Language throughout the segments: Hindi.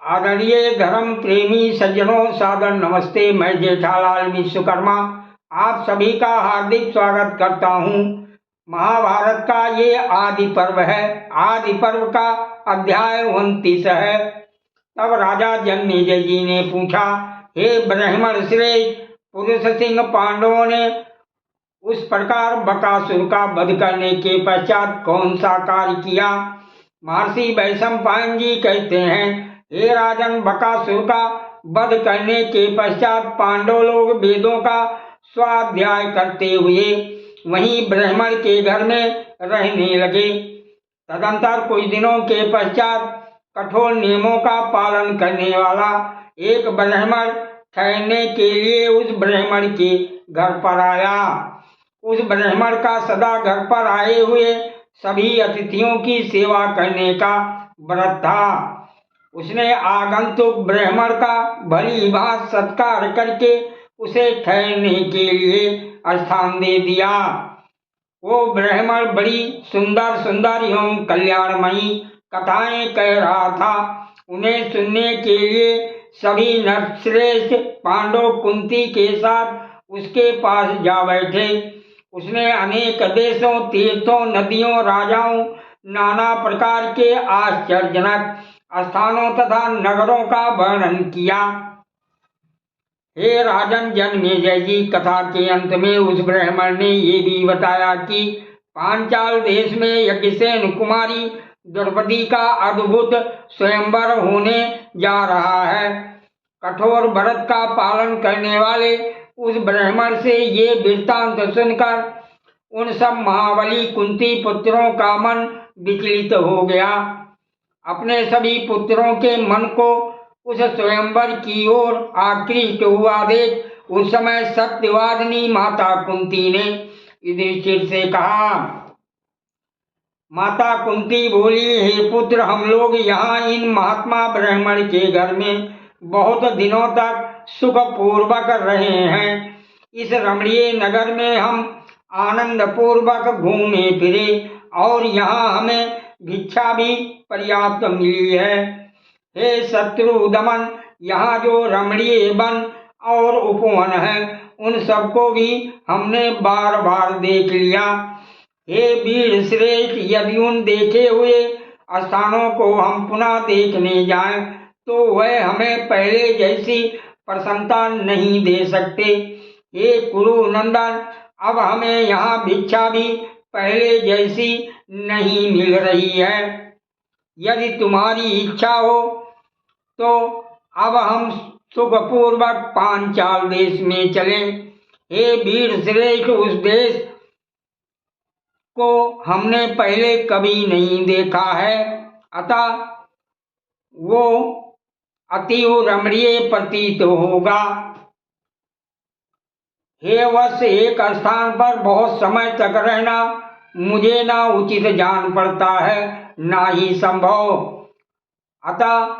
आदरणीय धर्म प्रेमी सज्जनों, सादर नमस्ते। मैं जेठालाल विश्वकर्मा आप सभी का हार्दिक स्वागत करता हूँ। महाभारत का ये आदि पर्व है। आदि पर्व का अध्याय 29 है। तब राजा जन्मेजय जी ने पूछा, हे ब्राह्मण श्रेष्ठ पुरुष सिंह, पांडवों ने उस प्रकार बकासुर का वध करने के पश्चात कौन सा कार्य किया? महर्षि वैशंपायन जी कहते हैं, हे राजन, बकासुर का वध करने के पश्चात पांडव लोग वेदों का स्वाध्याय करते हुए वहीं ब्राह्मण के घर में रहने लगे। तदंतर कुछ दिनों के पश्चात कठोर नियमों का पालन करने वाला एक ब्राह्मण ठहरने के लिए उस ब्राह्मण के घर पर आया। उस ब्राह्मण का सदा घर पर आए हुए सभी अतिथियों की सेवा करने का व्रत था। उसने आगंतुक ब्राह्मण का भली भांति सत्कार करके उसे ठहरने के लिए स्थान दे दिया। वो ब्राह्मण बड़ी सुंदर सुंदर एवं कल्याणमयी कथाएं कह रहा था। उन्हें सुनने के लिए सभी नरश्रेष्ठ पांडव कुंती के साथ उसके पास जा बैठे। उसने अनेक देशों, तीर्थों, नदियों, राजाओं, नाना प्रकार के आश्चर्यजनक स्थानों तथा नगरों का वर्णन किया। हे राजन जन्मेजय जी, कथा के अंत में उस ब्राह्मण ने ये भी बताया कि पांचाल देश में यज्ञसेन कुमारी द्रौपदी का अद्भुत स्वयंवर होने जा रहा है। कठोर व्रत का पालन करने वाले उस ब्राह्मण से ये वृत्तांत सुनकर उन सब महाबली कुंती पुत्रों का मन विचलित हो गया। अपने सभी पुत्रों के मन को उस स्वयंवर की ओर आकृष्ट हुआ देख उस समय सत्यवादिनी माता कुंती ने युधिष्ठिर से कहा। माता कुंती बोली, हे पुत्र, हम लोग यहाँ इन महात्मा ब्राह्मण के घर में बहुत दिनों तक सुख पूर्वक रहे हैं। इस रमणीय नगर में हम आनंद पूर्वक घूमे फिरे और यहाँ हमें भिक्षा भी पर्याप्त मिली है। हे शत्रु दमन, यहाँ जो रमणीय वन और उपवन है उन सबको भी हमने बार बार देख लिया। हे वीर श्रेष्ठ, यदि उन देखे हुए स्थानों को हम पुनः देखने जाएं तो वह हमें पहले जैसी प्रसन्नता नहीं दे सकते। हे कुरु नंदन, अब हमें यहाँ भिक्षा भी पहले जैसी नहीं मिल रही है। यदि तुम्हारी इच्छा हो तो अब हम सुखपूर्वक पांचाल देश में चलें। हे वीर श्रेष्ठ, उस देश को हमने पहले कभी नहीं देखा है, अतः वो अतीव रमणीय प्रतीत होगा। हे वत्स, एक स्थान पर बहुत समय तक रहना मुझे ना उचित जान पड़ता है, ना ही संभव। अतः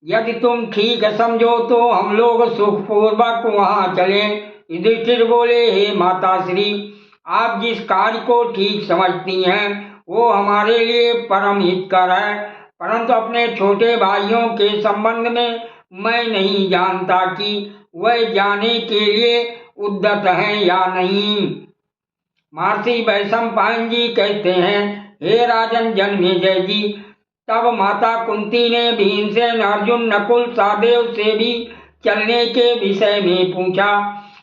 यदि तुम ठीक समझो तो हम लोग सुखपूर्वक वहां चलें। युधिष्ठिर बोले, हे माताश्री, आप जिस कार्य को ठीक समझती हैं वो हमारे लिए परम हितकर है, परंतु अपने छोटे भाइयों के संबंध में मैं नहीं जानता कि वह जाने के लिए उद्यत हैं या नहीं। महर्षि वैशंपायन जी कहते हैं, हे राजन जन्मेजय जी, तब माता कुंती ने भीमसेन, अर्जुन, नकुल, सहदेव से भी चलने के विषय में पूछा।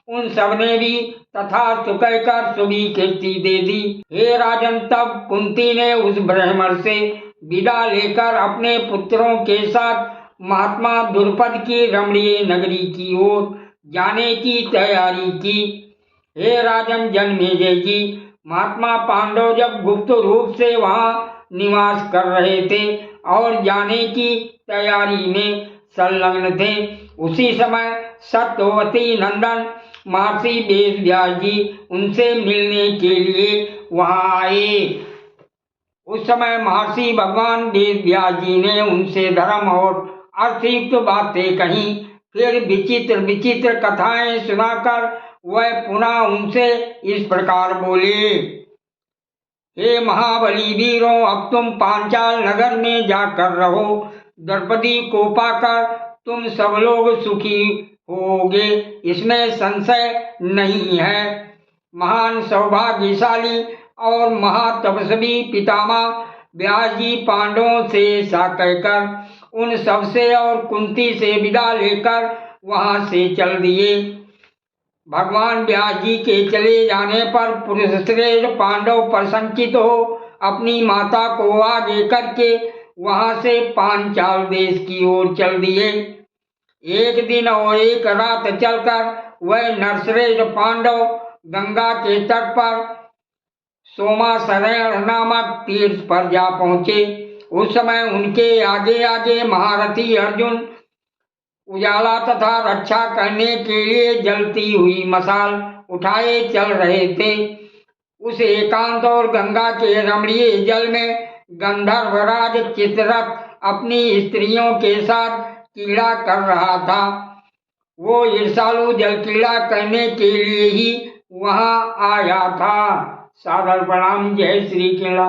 उन सब ने भी तथास्तु कहकर स्वीकृति दे दी। हे राजन, तब कुंती ने उस ब्राह्मण से विदा लेकर अपने पुत्रों के साथ महात्मा द्रुपद की रमणीय नगरी की ओर जाने की तैयारी की। हे राजन जन्मेजय जी, महात्मा पांडव जब गुप्त रूप से वहां निवास कर रहे थे और जाने की तैयारी में संलग्न थे, उसी समय सत्यवती नंदन महर्षि वेदव्यास जी उनसे मिलने के लिए वहां आए। उस समय महर्षि भगवान वेदव्यास जी ने उनसे धर्म और अर्थयुक्त बातें कही। फिर विचित्र विचित्र कथाएं सुनाकर वह पुनः उनसे इस प्रकार बोले, हे महाबली वीरों, अब तुम पांचाल नगर में जाकर रहो। द्रौपदी को पाकर तुम सब लोग सुखी होगे, इसमें संशय नहीं है। महान सौभाग्यशाली और महातपस्वी पितामह व्यास जी पांडवों से ऐसा कहकर उन सबसे और कुंती से विदा लेकर वहां से चल दिए। भगवान व्यास जी के चले जाने पर पुरुषश्रेष्ठ पांडव प्रसन्नचित्त हो अपनी माता को आगे करके वहां से पांचाल देश की ओर चल दिए। एक दिन और एक रात चलकर वह नरश्रेष्ठ पांडव गंगा के तट पर सोमाश्रयण नामक तीर्थ पर जा पहुंचे। उस समय उनके आगे आगे महारथी अर्जुन उजाला तथा रक्षा करने के लिए जलती हुई मशाल उठाए चल रहे थे। उस एकांत और गंगा के रमणीय जल में गंधर्वराज चित्ररथ अपनी स्त्रियों के साथ क्रीड़ा कर रहा था। वो ईर्षालु जल क्रीड़ा करने के लिए ही वहां आया था। सादर प्रणाम। जय श्री कृष्ण।